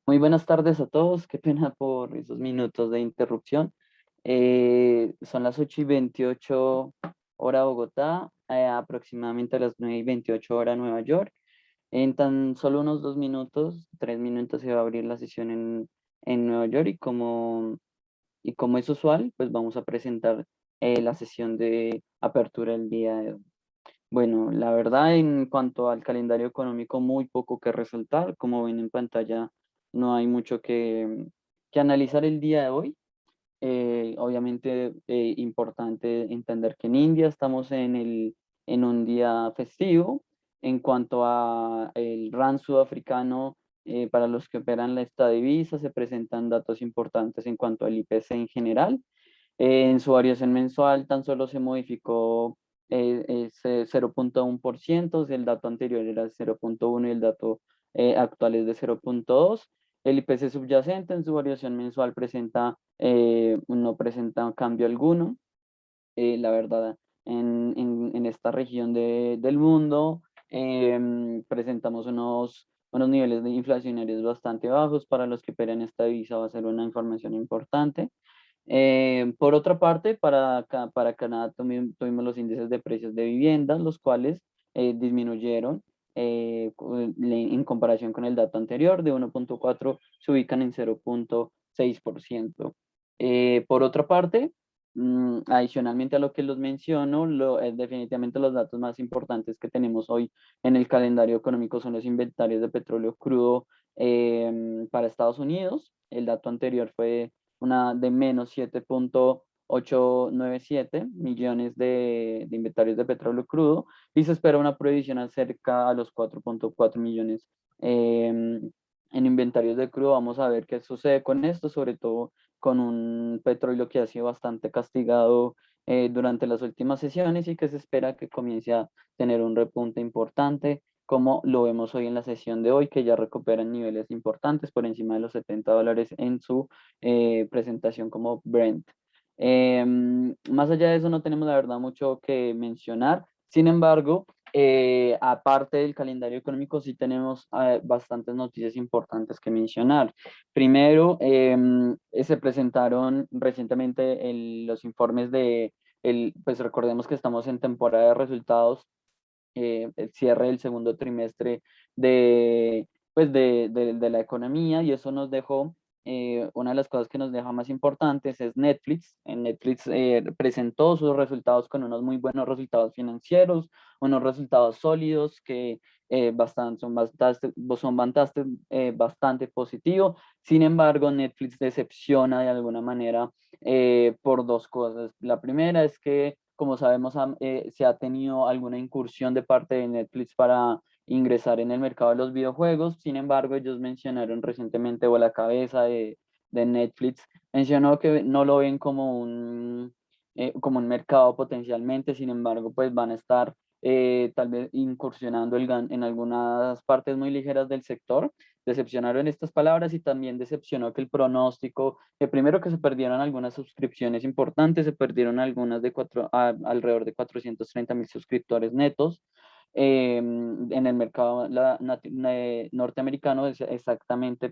Muy buenas tardes a todos, qué pena por esos minutos de interrupción. Son las 8:28 hora Bogotá, aproximadamente a las 9:28 hora Nueva York. En tan solo unos 2 minutos, 3 minutos se va a abrir la sesión en Nueva York y como es usual, pues vamos a presentar la sesión de apertura del día de hoy. Bueno, la verdad, en cuanto al calendario económico, muy poco que resaltar. Como ven en pantalla, no hay mucho que analizar el día de hoy. Obviamente, importante entender que en India estamos en un día festivo. En cuanto a el RAN sudafricano, para los que operan esta divisa, se presentan datos importantes en cuanto al IPC en general. En su variación mensual tan solo se modificó 0,1%, el dato anterior era 0,1 y el dato actual es de 0,2. El IPC subyacente en su variación mensual no presenta cambio alguno. La verdad, en esta región del mundo presentamos unos niveles de inflacionarios bastante bajos. Para los que operan esta divisa va a ser una información importante. Por otra parte, para Canadá tuvimos los índices de precios de vivienda, los cuales disminuyeron en comparación con el dato anterior. De 1,4 se ubican en 0,6%. Por otra parte, adicionalmente a lo que los menciono, definitivamente los datos más importantes que tenemos hoy en el calendario económico son los inventarios de petróleo crudo para Estados Unidos. El dato anterior fue una de menos 7,897 millones de inventarios de petróleo crudo, y se espera una prohibición cerca a los 4,4 millones en inventarios de crudo. Vamos a ver qué sucede con esto, sobre todo con un petróleo que ha sido bastante castigado durante las últimas sesiones y que se espera que comience a tener un repunte importante, como lo vemos hoy en la sesión de hoy, que ya recuperan niveles importantes por encima de los $70 en su presentación como Brent. Más allá de eso, no tenemos la verdad mucho que mencionar. Sin embargo, aparte del calendario económico, sí tenemos bastantes noticias importantes que mencionar. Primero, se presentaron recientemente los informes pues recordemos que estamos en temporada de resultados, el cierre del segundo trimestre de la economía, y eso nos dejó, una de las cosas que nos deja más importantes es Netflix. En Netflix presentó sus resultados con unos muy buenos resultados financieros, unos resultados sólidos que son bastante positivos. Sin embargo, Netflix decepciona de alguna manera por dos cosas. La primera es que, como sabemos, se ha tenido alguna incursión de parte de Netflix para ingresar en el mercado de los videojuegos. Sin embargo, ellos mencionaron recientemente, o la cabeza de Netflix mencionó que no lo ven como un mercado potencialmente. Sin embargo, pues van a estar tal vez incursionando en algunas partes muy ligeras del sector. Decepcionaron estas palabras, y también decepcionó que el pronóstico, primero, que se perdieron algunas suscripciones importantes. Se perdieron algunas alrededor de 430,000 suscriptores netos en el mercado norteamericano, exactamente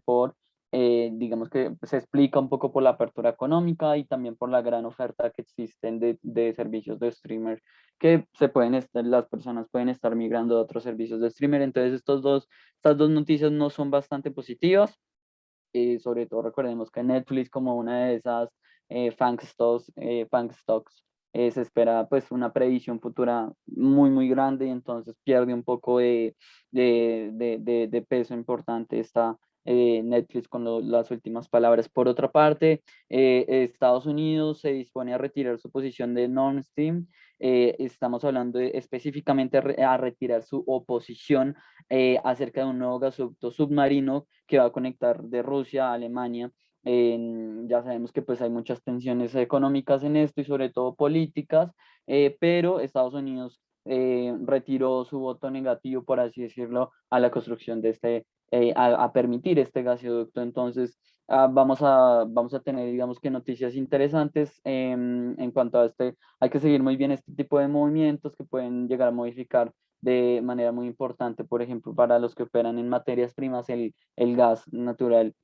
digamos que se explica un poco por la apertura económica y también por la gran oferta que existen de servicios de streamer, que las personas pueden estar migrando a otros servicios de streamer. Entonces, estas dos noticias no son bastante positivas. Sobre todo recordemos que Netflix, como una de esas FANG stocks, se espera pues una previsión futura muy muy grande, y entonces pierde un poco de peso importante esta Netflix con las últimas palabras. Por otra parte, Estados Unidos se dispone a retirar su posición de Nord Stream. Estamos hablando específicamente a retirar su oposición acerca de un nuevo gasoducto submarino que va a conectar de Rusia a Alemania. Ya sabemos que pues hay muchas tensiones económicas en esto y sobre todo políticas, pero Estados Unidos retiró su voto negativo, por así decirlo, a la construcción a permitir este gasoducto. Entonces, vamos a tener, digamos que, noticias interesantes en cuanto a hay que seguir muy bien este tipo de movimientos que pueden llegar a modificar de manera muy importante, por ejemplo, para los que operan en materias primas, el gas natural,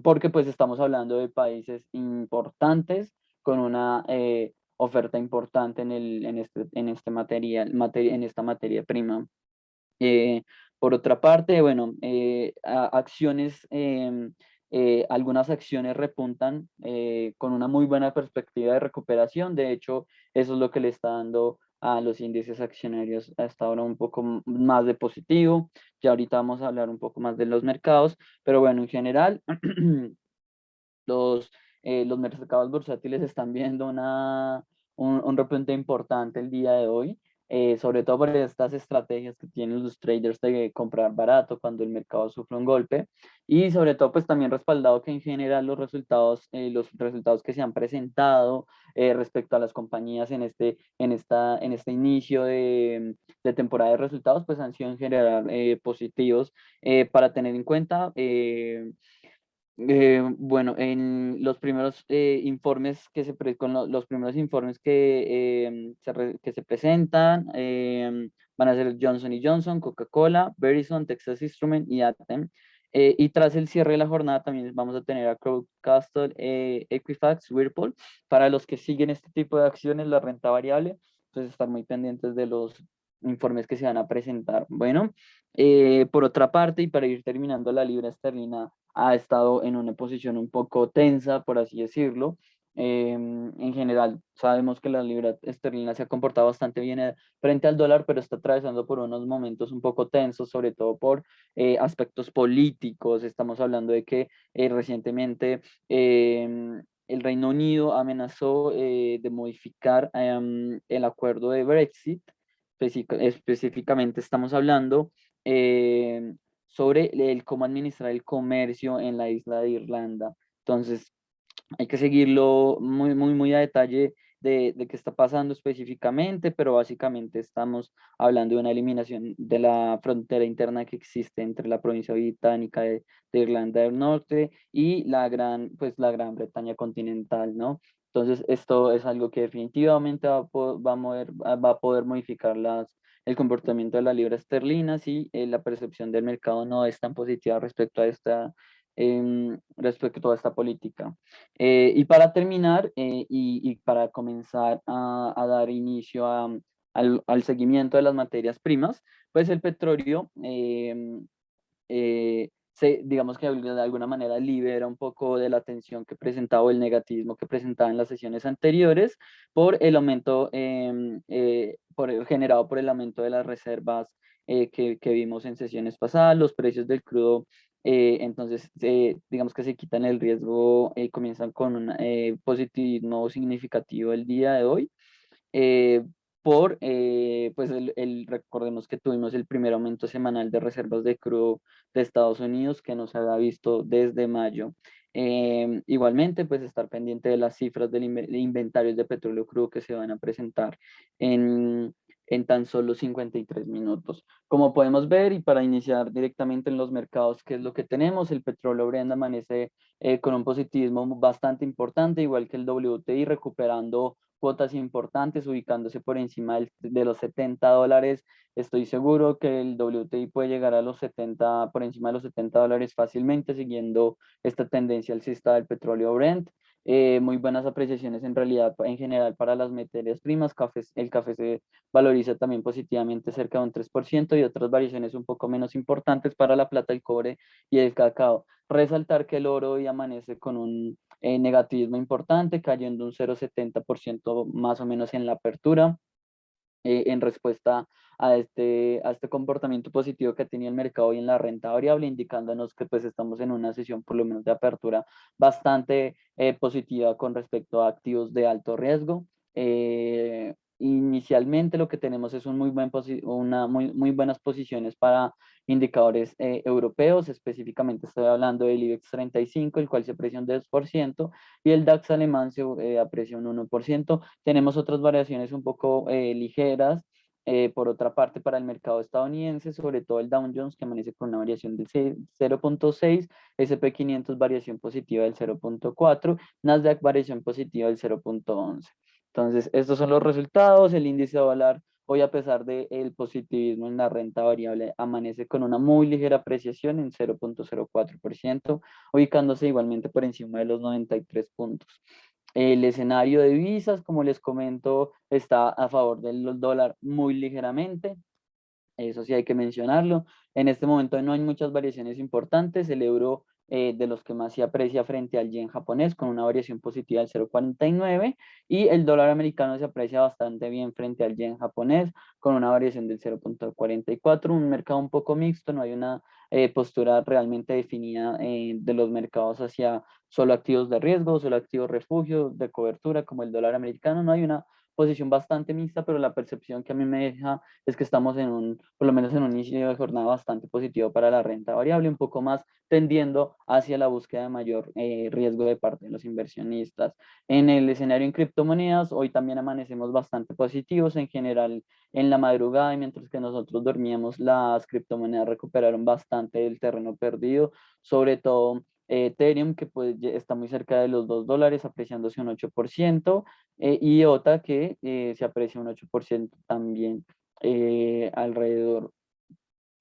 porque pues estamos hablando de países importantes con una oferta importante en este en esta materia prima. Eh, por otra parte, bueno, acciones, algunas acciones repuntan con una muy buena perspectiva de recuperación. De hecho, eso es lo que le está dando a los índices accionarios hasta ahora un poco más de positivo. Ya ahorita vamos a hablar un poco más de los mercados, pero bueno, en general, los mercados bursátiles están viendo un repunte importante el día de hoy, sobre todo por estas estrategias que tienen los traders de comprar barato cuando el mercado sufre un golpe, y sobre todo pues también respaldado que en general los resultados que se han presentado respecto a las compañías en este inicio de temporada de resultados pues han sido en general positivos para tener en cuenta. Bueno, en los primeros informes los primeros informes que se presentan van a ser Johnson y Johnson, Coca-Cola, Verizon, Texas Instrument y Atem. Y tras el cierre de la jornada también vamos a tener a Crowdcastle, Equifax, Whirlpool. Para los que siguen este tipo de acciones, la renta variable, pues estar muy pendientes de los informes que se van a presentar. Bueno, por otra parte, y para ir terminando, la libra esterlina ha estado en una posición un poco tensa, por así decirlo. En general, sabemos que la libra esterlina se ha comportado bastante bien frente al dólar, pero está atravesando por unos momentos un poco tensos, sobre todo por aspectos políticos. Estamos hablando de que recientemente el Reino Unido amenazó de modificar el acuerdo de Brexit. Específicamente estamos hablando sobre cómo administrar el comercio en la isla de Irlanda. Entonces, hay que seguirlo muy, muy, muy a detalle de qué está pasando específicamente, pero básicamente estamos hablando de una eliminación de la frontera interna que existe entre la provincia británica de Irlanda del Norte y pues, la Gran Bretaña continental, ¿no? Entonces, esto es algo que definitivamente va a poder modificar el comportamiento de la libra esterlina si la percepción del mercado no es tan positiva respecto a esta política. Y para terminar y para comenzar a dar inicio al seguimiento de las materias primas, pues el petróleo digamos que de alguna manera libera un poco de la tensión que presentaba o el negativismo que presentaba en las sesiones anteriores por el aumento generado por el aumento de las reservas que vimos en sesiones pasadas, los precios del crudo. Entonces, digamos que se quitan el riesgo, comienzan con un positivismo significativo el día de hoy. eh, pues recordemos que tuvimos el primer aumento semanal de reservas de crudo de Estados Unidos que no se había visto desde mayo. Igualmente, pues estar pendiente de las cifras de inventarios de petróleo crudo que se van a presentar en, en tan solo 53 minutos. Como podemos ver, y para iniciar directamente en los mercados, ¿qué es lo que tenemos? El petróleo Brent amanece con un positivismo bastante importante, igual que el WTI, recuperando cuotas importantes, ubicándose por encima de los $70. Estoy seguro que el WTI puede llegar a los 70, por encima de los $70 fácilmente, siguiendo esta tendencia alcista del petróleo Brent. Muy buenas apreciaciones en realidad en general para las materias primas. El café se valoriza también positivamente cerca de un 3% y otras variaciones un poco menos importantes para la plata, el cobre y el cacao. Resaltar que el oro hoy amanece con un negativismo importante, cayendo un 0,70% más o menos en la apertura, en respuesta a este comportamiento positivo que tenía el mercado y en la renta variable, indicándonos que pues estamos en una sesión por lo menos de apertura bastante positiva con respecto a activos de alto riesgo. Inicialmente lo que tenemos es muy buenas posiciones para indicadores europeos, específicamente estoy hablando del IBEX 35, el cual se aprecia un 2%, y el DAX alemán se aprecia un 1%. Tenemos otras variaciones un poco ligeras. Por otra parte, para el mercado estadounidense, sobre todo el Dow Jones, que amanece con una variación de 0,6, SP 500 variación positiva del 0,4, Nasdaq variación positiva del 0,11. Entonces, estos son los resultados. El índice dólar hoy a pesar del positivismo en la renta variable, amanece con una muy ligera apreciación en 0,04%, ubicándose igualmente por encima de los 93 puntos. El escenario de divisas, como les comento, está a favor del dólar muy ligeramente. Eso sí hay que mencionarlo. En este momento no hay muchas variaciones importantes. El euro de los que más se aprecia frente al yen japonés con una variación positiva del 0,49 y el dólar americano se aprecia bastante bien frente al yen japonés con una variación del 0,44. Un mercado un poco mixto, no hay una postura realmente definida de los mercados hacia solo activos de riesgo, solo activos refugio, de cobertura como el dólar americano. No hay una posición bastante mixta, pero la percepción que a mí me deja es que estamos por lo menos en un inicio de jornada bastante positivo para la renta variable, un poco más tendiendo hacia la búsqueda de mayor riesgo de parte de los inversionistas. En el escenario en criptomonedas, hoy también amanecemos bastante positivos en general en la madrugada, y mientras que nosotros dormíamos, las criptomonedas recuperaron bastante del terreno perdido, sobre todo Ethereum, que pues ya está muy cerca de los $2, apreciándose un 8%, y IOTA, que se aprecia un 8% también alrededor.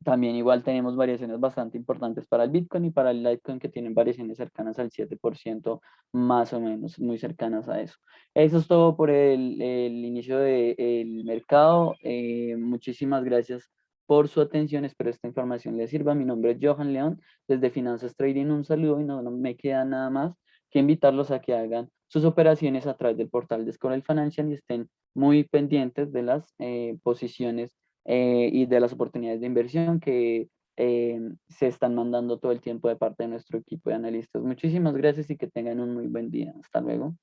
También igual tenemos variaciones bastante importantes para el Bitcoin y para el Litecoin, que tienen variaciones cercanas al 7% más o menos, muy cercanas a eso. Eso es todo por el inicio del mercado. Muchísimas gracias por su atención. Espero esta información les sirva. Mi nombre es Johan León, desde Finanzas Trading. Un saludo y no me queda nada más que invitarlos a que hagan sus operaciones a través del portal de Scorel Financial y estén muy pendientes de las posiciones y de las oportunidades de inversión que se están mandando todo el tiempo de parte de nuestro equipo de analistas. Muchísimas gracias y que tengan un muy buen día. Hasta luego.